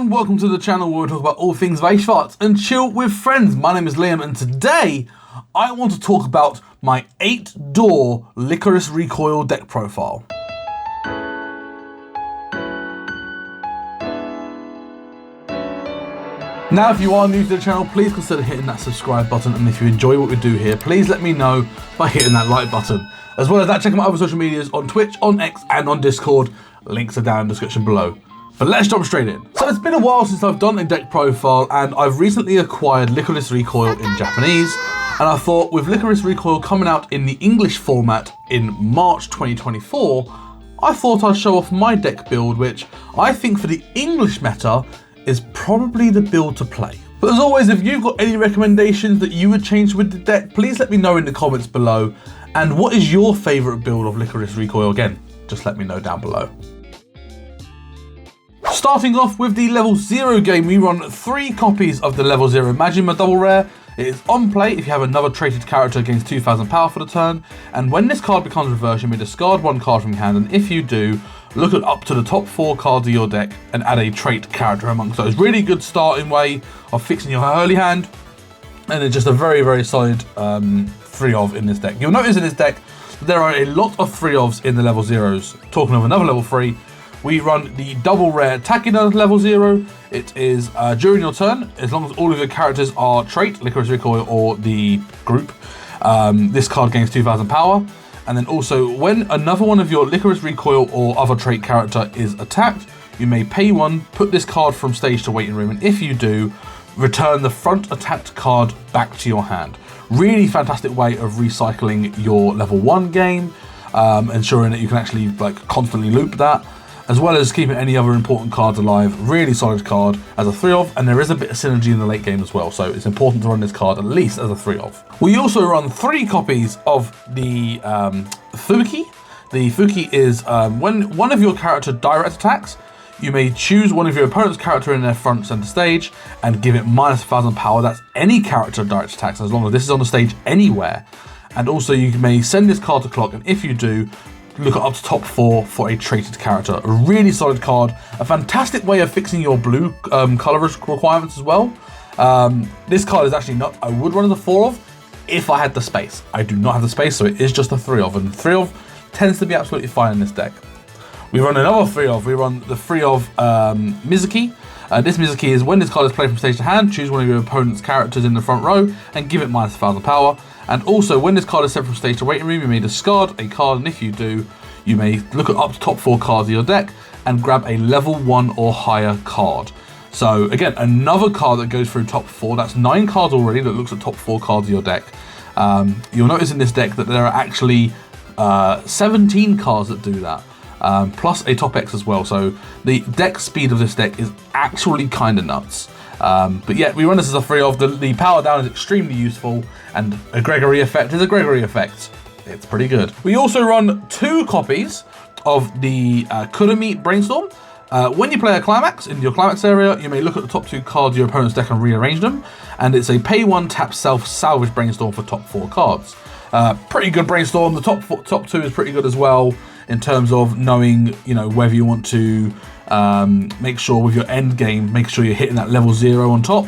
and welcome to the channel where we talk about all things Weichwarts and chill with friends. My name is Liam and today I want to talk about my 8-door Lycoris Recoil deck profile. Now if you are new to the channel, please consider hitting that subscribe button, and if you enjoy what we do here, please let me know by hitting that like button. As well as that, check out my other social medias on Twitch, on X and on Discord. Links are down in the description below. But let's jump straight in. So it's been a while since I've done a deck profile, and I've recently acquired Lycoris Recoil in Japanese, and I thought with Lycoris Recoil coming out in the English format in March 2024, I thought I'd show off my deck build, which I think for the English meta is probably the build to play. But as always, if you've got any recommendations that you would change with the deck, please let me know in the comments below. And what is your favourite build of Lycoris Recoil? Again, just let me know down below. Starting off with the level 0 game, we run 3 copies of the level 0 Majima double rare. It is on play if you have another traded character against 2000 power for the turn, and when this card becomes reversed, you may discard 1 card from your hand, and if you do, look at up to the top 4 cards of your deck and add a trait character amongst those. Really good starting way of fixing your early hand, and it's just a very solid 3-of in this deck. You'll notice in this deck there are a lot of 3-ofs in the level 0s. Talking of another level 3, we run the double rare Takina level 0. It is during your turn, as long as all of your characters are trait, Lycoris Recoil or the group, this card gains 2000 power. And then also, when another one of your Lycoris Recoil or other trait character is attacked, you may pay 1, put this card from stage to waiting room, and if you do, return the front attacked card back to your hand. Really fantastic way of recycling your level 1 game, ensuring that you can actually constantly loop that, as well as keeping any other important cards alive. Really solid card as a 3-of, and there is a bit of synergy in the late game as well, so it's important to run this card at least as a 3-of. We also run 3 copies of the Fuki. The Fuki is when one of your character direct attacks, you may choose one of your opponent's character in their front center stage and give it -1000 power. That's any character direct attacks, as long as this is on the stage anywhere. And also you may send this card to clock, and if you do, look at up to top 4 for a traded character. A really solid card, a fantastic way of fixing your blue color requirements as well. This card is actually not, I would run as a 4-of if I had the space. I do not have the space, so it is just a 3-of, and 3-of tends to be absolutely fine in this deck. We run another 3-of, we run the 3-of Mizuki. This Mizuki is when this card is played from stage to hand, choose one of your opponent's characters in the front row and give it -1000 power. And also, when this card is sent from stage to waiting room, you may discard a card, and if you do, you may look at up to top 4 cards of your deck and grab a level 1 or higher card. So again, another card that goes through top 4. That's 9 cards already that looks at top 4 cards of your deck. You'll notice in this deck that there are actually 17 cards that do that. Plus a top X as well, so the deck speed of this deck is actually kind of nuts. But yeah, we run this as a 3-of. The power down is extremely useful, and a Gregory effect is a Gregory effect. It's pretty good. We also run 2 copies of the Kurumi Brainstorm. When you play a climax in your climax area, you may look at the top 2 cards of your opponent's deck and rearrange them, and it's a pay 1 tap salvage Brainstorm for top 4 cards. Pretty good Brainstorm. The top 2 is pretty good as well, in terms of knowing, whether you want to make sure with your end game, make sure you're hitting that level 0 on top.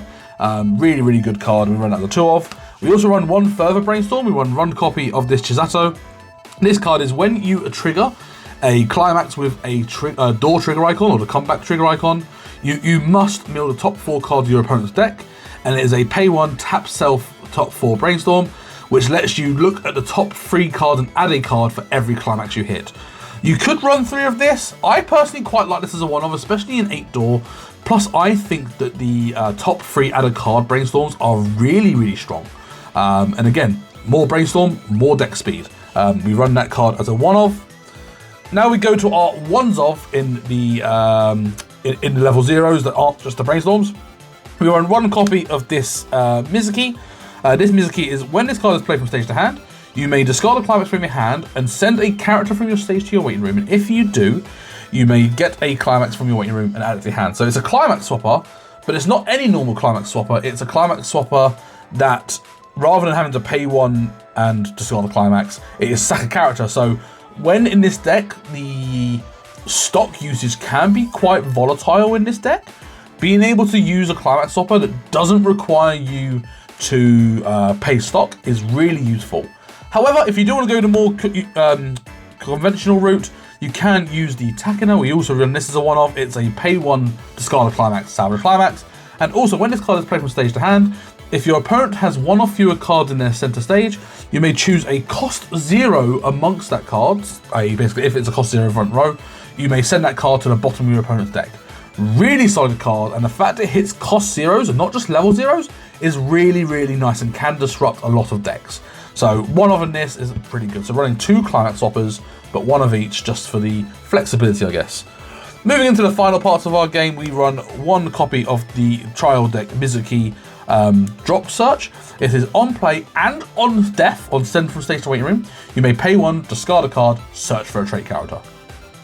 Really good card. We run out the 2-of. We also run 1 further Brainstorm. We run 1 copy of this Chisato. This card is when you trigger a climax with a door trigger icon or the comeback trigger icon, you must mill the top 4 cards of your opponent's deck, and it is a pay 1 tap self top 4 Brainstorm, which lets you look at the top 3 cards and add a card for every climax you hit. You could run 3 of this. I personally quite like this as a 1-of, especially in 8-door. Plus, I think that the top 3 add a card Brainstorms are really strong. And again, more Brainstorm, more deck speed. We run that card as a 1-of. Now we go to our 1s-of in the level 0s that aren't just the Brainstorms. We run 1 copy of this Mizuki. This Mizuki is when this card is played from stage to hand, you may discard a climax from your hand and send a character from your stage to your waiting room, and if you do, you may get a climax from your waiting room and add it to your hand. So it's a climax swapper, but it's not any normal climax swapper. It's a climax swapper that, rather than having to pay 1 and discard the climax, it is sack a character. So when in this deck, the stock usage can be quite volatile in this deck. being able to use a climax swapper that doesn't require you to pay stock is really useful. However, if you do want to go the more conventional route, you can use the Takina. We also run this as a one-off. It's a pay one, discard a climax, salvage climax. And also, when this card is played from stage to hand, if your opponent has one or fewer cards in their center stage, you may choose a cost 0 amongst that cards, i.e. basically if it's a cost 0 front row, you may send that card to the bottom of your opponent's deck. Really solid card, and the fact it hits cost 0s and not just level 0s is really, really nice and can disrupt a lot of decks. So one of this is pretty good. So running 2 climax swappers, but one of each just for the flexibility, I guess. Moving into the final parts of our game, we run 1 copy of the trial deck Mizuki Drop Search. It is on play and on death, on send from stage to waiting room. You may pay 1, discard a card, search for a trait character.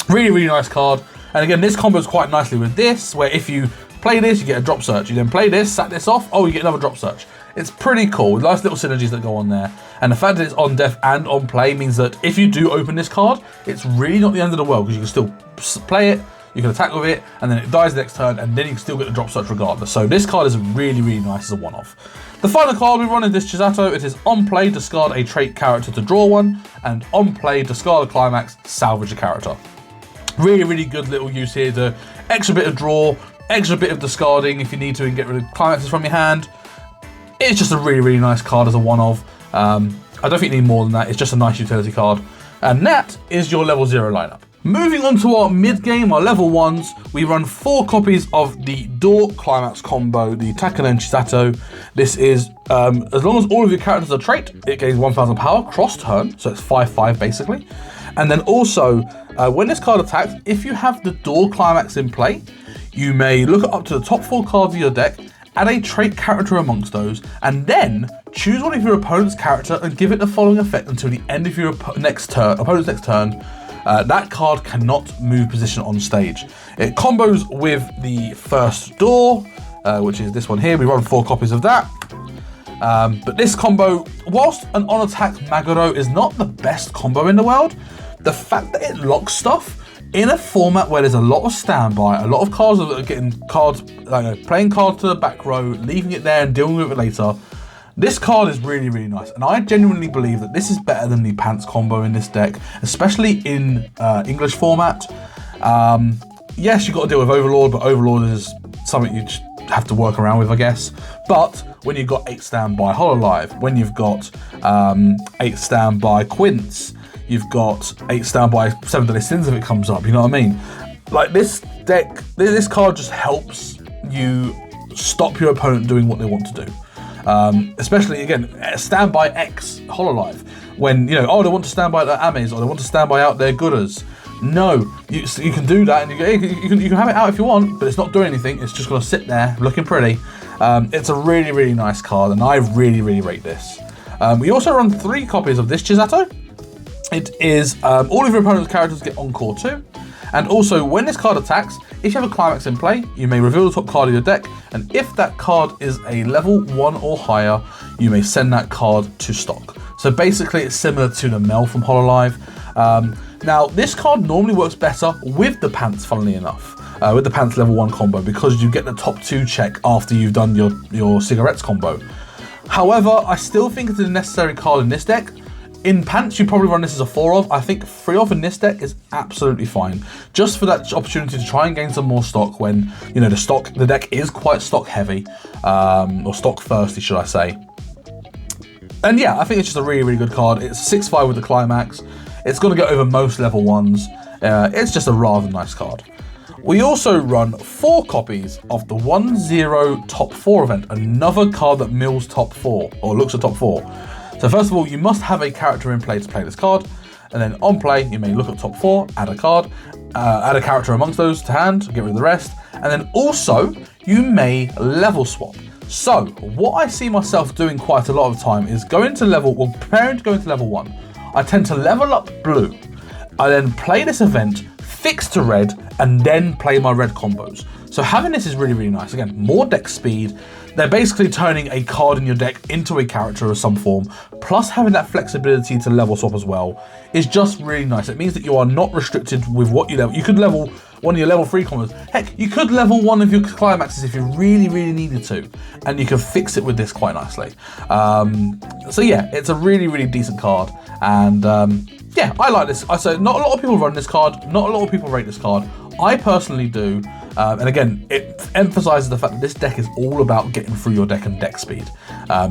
Really, really nice card. And again, this combos quite nicely with this, where if you play this, you get a drop search. You then play this, sack this off, oh, you get another drop search. It's pretty cool, with nice little synergies that go on there. And the fact that it's on death and on play means that if you do open this card, it's really not the end of the world, because you can still play it, you can attack with it, and then it dies the next turn, and then you can still get the drop search regardless. So this card is really, really nice as a one-off. The final card we run is this Chisato. It is on play, discard a trait character to draw 1, and on play, discard a climax, salvage a character. Really, really good little use here. The extra bit of draw, extra bit of discarding if you need to and get rid of climaxes from your hand. It's just a really, really nice card as a one-off. I don't think you need more than that. It's just a nice utility card. And that is your level 0 lineup. Moving on to our mid-game, our level 1s, we run 4 copies of the Door Climax combo, the Takina and Chisato. This is, as long as all of your characters are trait, it gains 1000 power cross turn, so it's 5/5 basically. And then also, when this card attacks, if you have the Door Climax in play, you may look up to the top 4 cards of your deck, add a trait character amongst those, and then choose one of your opponent's character and give it the following effect until the end of your opponent's next turn. That card cannot move position on stage. It combos with the first Door, which is this one here. We run 4 copies of that. But this combo, whilst an on-attack Maguro is not the best combo in the world, the fact that it locks stuff in a format where there's a lot of standby, a lot of cards that are getting cards, playing cards to the back row, leaving it there and dealing with it later, this card is really, really nice. And I genuinely believe that this is better than the Pants combo in this deck, especially in English format. Yes, you've got to deal with Overlord, but Overlord is something you just have to work around with, I guess. But when you've got 8 standby Hololive, when you've got 8 standby Quince, you've got 8 standby 7 Deadly Sins if it comes up, you know what I mean? Like this deck, this card just helps you stop your opponent doing what they want to do. Especially, again, standby X Hololive. When, they want to stand by their Ames or they want to stand by out their Goodas. No, you can do that and you can have it out if you want, but it's not doing anything. It's just going to sit there looking pretty. It's a really, really nice card, and I really, really rate this. We also run 3 copies of this Chisato. It is all of your opponent's characters get Encore 2. And also, when this card attacks, if you have a climax in play, you may reveal the top card of your deck, and if that card is a level 1 or higher, you may send that card to stock. So basically, it's similar to the Mel from Hololive. Now, this card normally works better with the Pants, funnily enough, with the Pants level 1 combo, because you get the top 2 check after you've done your cigarettes combo. However, I still think it's a necessary card in this deck. In Pants, you probably run this as a 4-of. I think 3-of in this deck is absolutely fine. Just for that opportunity to try and gain some more stock when, the deck is quite stock heavy, or stock thirsty, should I say. And yeah, I think it's just a really, really good card. It's 6/5 with the climax. It's going to go over most level 1s. It's just a rather nice card. We also run 4 copies of the 1-0 top 4 event, another card that mills top 4, or looks at top 4. So first of all, you must have a character in play to play this card, and then on play, you may look at top 4, add a card, add a character amongst those to hand, get rid of the rest, and then also, you may level swap. So, what I see myself doing quite a lot of the time is preparing to go into level 1. I tend to level up blue. I then play this event, fix to red, and then play my red combos. So having this is really, really nice. Again, more deck speed. They're basically turning a card in your deck into a character of some form, plus having that flexibility to level swap as well is just really nice. It means that you are not restricted with what you level. You could level one of your level 3 combos. Heck, you could level one of your climaxes if you really, really needed to, and you can fix it with this quite nicely. So yeah, it's a really, really decent card, and yeah, I like this. I say not a lot of people run this card, not a lot of people rate this card. I personally do, and again, it emphasizes the fact that this deck is all about getting through your deck and deck speed.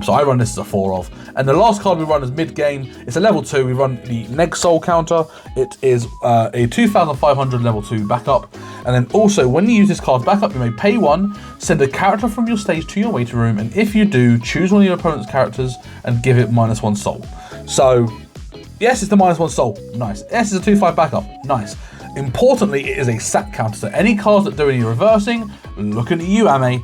So I run this as a 4 of, and the last card we run is mid-game. It's a level 2. We run the Neg Soul counter. It is a 2,500 level 2 backup, and then also when you use this card's backup, you may pay 1, send a character from your stage to your waiting room, and if you do, choose one of your opponent's characters and give it -1 soul. So yes, it's the -1 soul, nice. Yes, it's a 2/5 backup, nice. Importantly, it is a sack counter, so any cards that do any reversing, looking at you, Ame,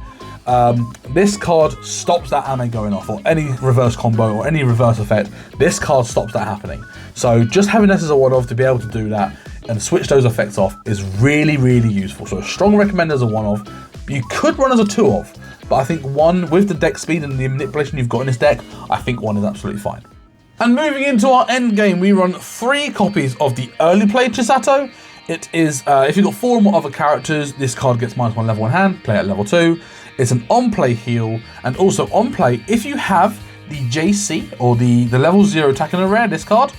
this card stops that Ame going off, or any reverse combo, or any reverse effect. This card stops that happening. So just having this as a 1-of to be able to do that and switch those effects off is really, really useful. So a strong recommend as a 1-of. You could run as a 2-of, but I think 1, with the deck speed and the manipulation you've got in this deck, I think 1 is absolutely fine. And moving into our end game, we run 3 copies of the early play Chisato. It is, if you've got 4 or more other characters, this card gets -1 level 1 hand, play at level 2. It's an on-play heal, and also on-play, if you have the JC, or the level 0 Takina rare, this card,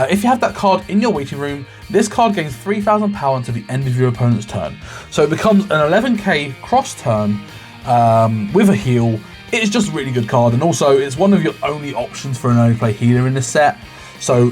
if you have that card in your waiting room, this card gains 3,000 power until the end of your opponent's turn. So it becomes an 11k cross turn with a heal. It's just a really good card, and also it's one of your only options for an early play healer in this set. So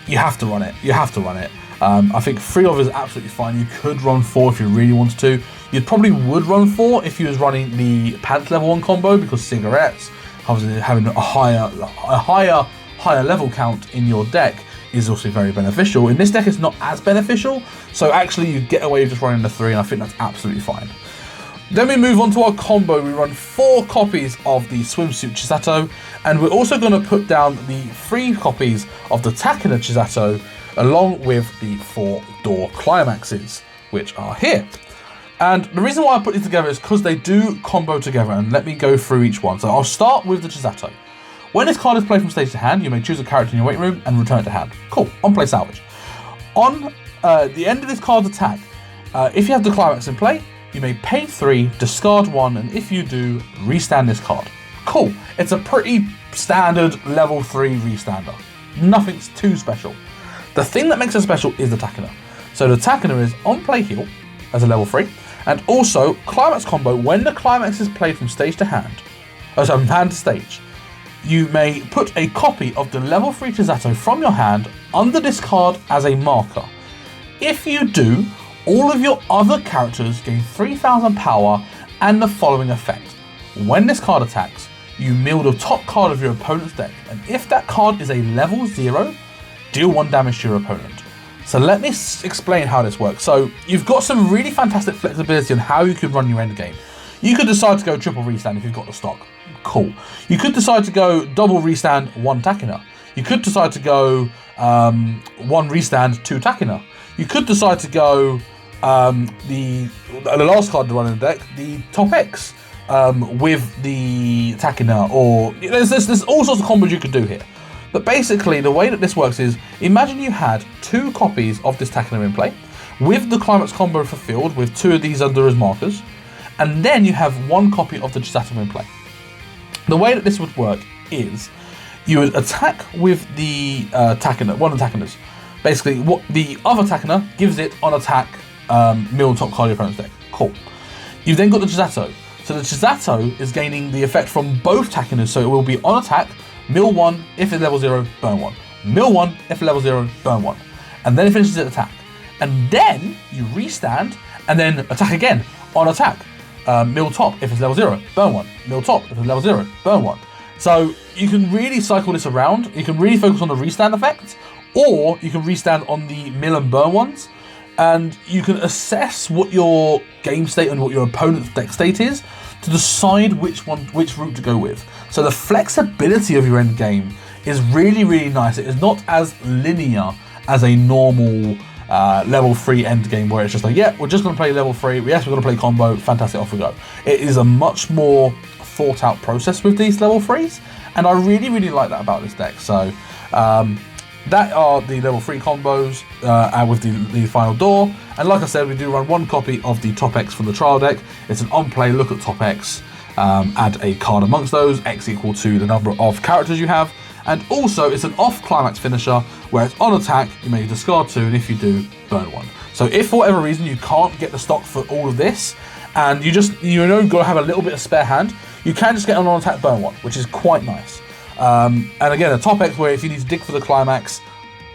you have to run it. You have to run it. I think 3 of is absolutely fine. You could run 4 if you really wanted to. You probably would run 4 if you was running the Pants level 1 combo, because cigarettes, having a higher level count in your deck is also very beneficial. In this deck, it's not as beneficial, so actually you get away with just running the 3, and I think that's absolutely fine. Then we move on to our combo. We run 4 copies of the Swimsuit Chisato, and we're also going to put down the 3 copies of the Takina Chisato, along with the 4 door climaxes, which are here. And the reason why I put these together is because they do combo together, and let me go through each one. So I'll start with the Chisato. When this card is played from stage to hand, you may choose a character in your waiting room and return it to hand. Cool, on play salvage. On the end of this card's attack, if you have the climax in play, you may pay 3, discard 1, and if you do, restand this card. Cool, it's a pretty standard level 3 restander. Nothing's too special. The thing that makes it special is the Takina. So the Takina is on play heal as a level 3, and also climax combo. When the climax is played from stage to hand, from hand to stage, you may put a copy of the level 3 Chisato from your hand under this card as a marker. If you do, all of your other characters gain 3,000 power and the following effect. When this card attacks, you mill the top card of your opponent's deck, and if that card is a level 0, deal 1 damage to your opponent. So let me explain how this works. So you've got some really fantastic flexibility on how you could run your end game. You could decide to go triple restand if you've got the stock. Cool. You could decide to go double restand, 1 Takina. You could decide to go 1 restand, 2 Takina. You could decide to go the last card to run in the deck, the top X, with the Takina, or there's all sorts of combos you could do here. But basically, the way that this works is, imagine you had 2 copies of this Takina in play, with the climax combo fulfilled, with 2 of these under as markers, and then you have 1 copy of the Chisato in play. The way that this would work is, you would attack with the Takina, one of the Takinas. Basically, what the other Takina gives it on attack, mill top card of your opponent's deck. Cool. You've then got the Chisato. So the Chisato is gaining the effect from both Takinas, so it will be on attack, mill 1, if it's level 0, burn 1. Mill 1, if it's level 0, burn 1. And then it finishes its attack. And then you restand, and then attack again, on attack. Mill top, if it's level 0, burn 1. Mill top, if it's level 0, burn 1. So you can really cycle this around. You can really focus on the restand effects, or you can restand on the mill and burn ones. And you can assess what your game state and what your opponent's deck state is to decide which route to go with. So the flexibility of your end game is really, really nice. It is not as linear as a normal level 3 end game where it's just like, yeah, we're just going to play level 3. Yes, we're going to play combo. Fantastic, off we go. It is a much more thought out process with these level 3s. And I really, really like that about this deck. So That are the level 3 combos and with the final door. And like I said, we do run one copy of the top X from the trial deck. It's an on-play look at top X, add a card amongst those, X equal to the number of characters you have. And also it's an off-climax finisher, where it's on attack, you may discard 2, and if you do, burn 1. So if for whatever reason you can't get the stock for all of this, and you gotta have a little bit of spare hand, you can just get an on-attack burn 1, which is quite nice. And again, a top X where if you need to dig for the climax,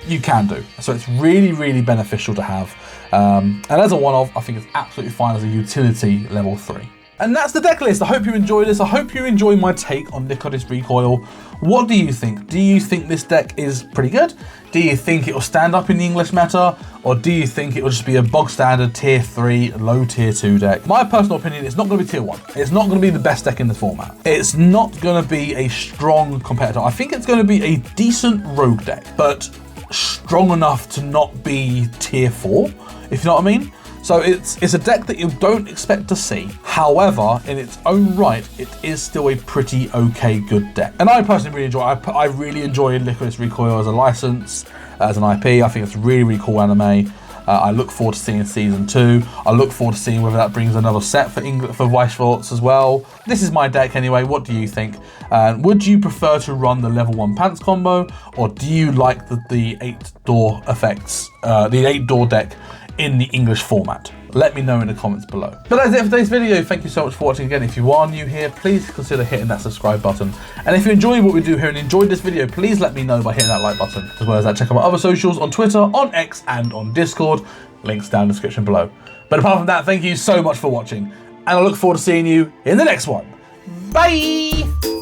you can do. So it's really, really beneficial to have. And as a one-off, I think it's absolutely fine as a utility level 3. And that's the deck list. I hope you enjoyed this. I hope you enjoyed my take on Lycoris Recoil. What do you think? Do you think this deck is pretty good? Do you think it will stand up in the English meta? Or do you think it will just be a bog standard tier 3, low tier 2 deck? My personal opinion, it's not going to be tier 1. It's not going to be the best deck in the format. It's not going to be a strong competitor. I think it's going to be a decent rogue deck, but strong enough to not be tier 4, if you know what I mean. So it's a deck that you don't expect to see. However, in its own right, it is still a pretty okay good deck. And I personally really enjoy it. I really enjoy Lycoris Recoil as a license, as an IP. I think it's a really, really cool anime. I look forward to seeing season 2. I look forward to seeing whether that brings another set for Weishwartz as well. This is my deck anyway. What do you think? Would you prefer to run the level 1 pants combo, or do you like the 8-door effects, the 8-door deck in the English format? Let me know in the comments below. But that's it for today's video. Thank you so much for watching. Again, if you are new here, please consider hitting that subscribe button. And if you enjoy what we do here and enjoyed this video, please let me know by hitting that like button. As well as that, check out my other socials on Twitter, on X, and on Discord. Links down in the description below. But apart from that, thank you so much for watching. And I look forward to seeing you in the next one. Bye!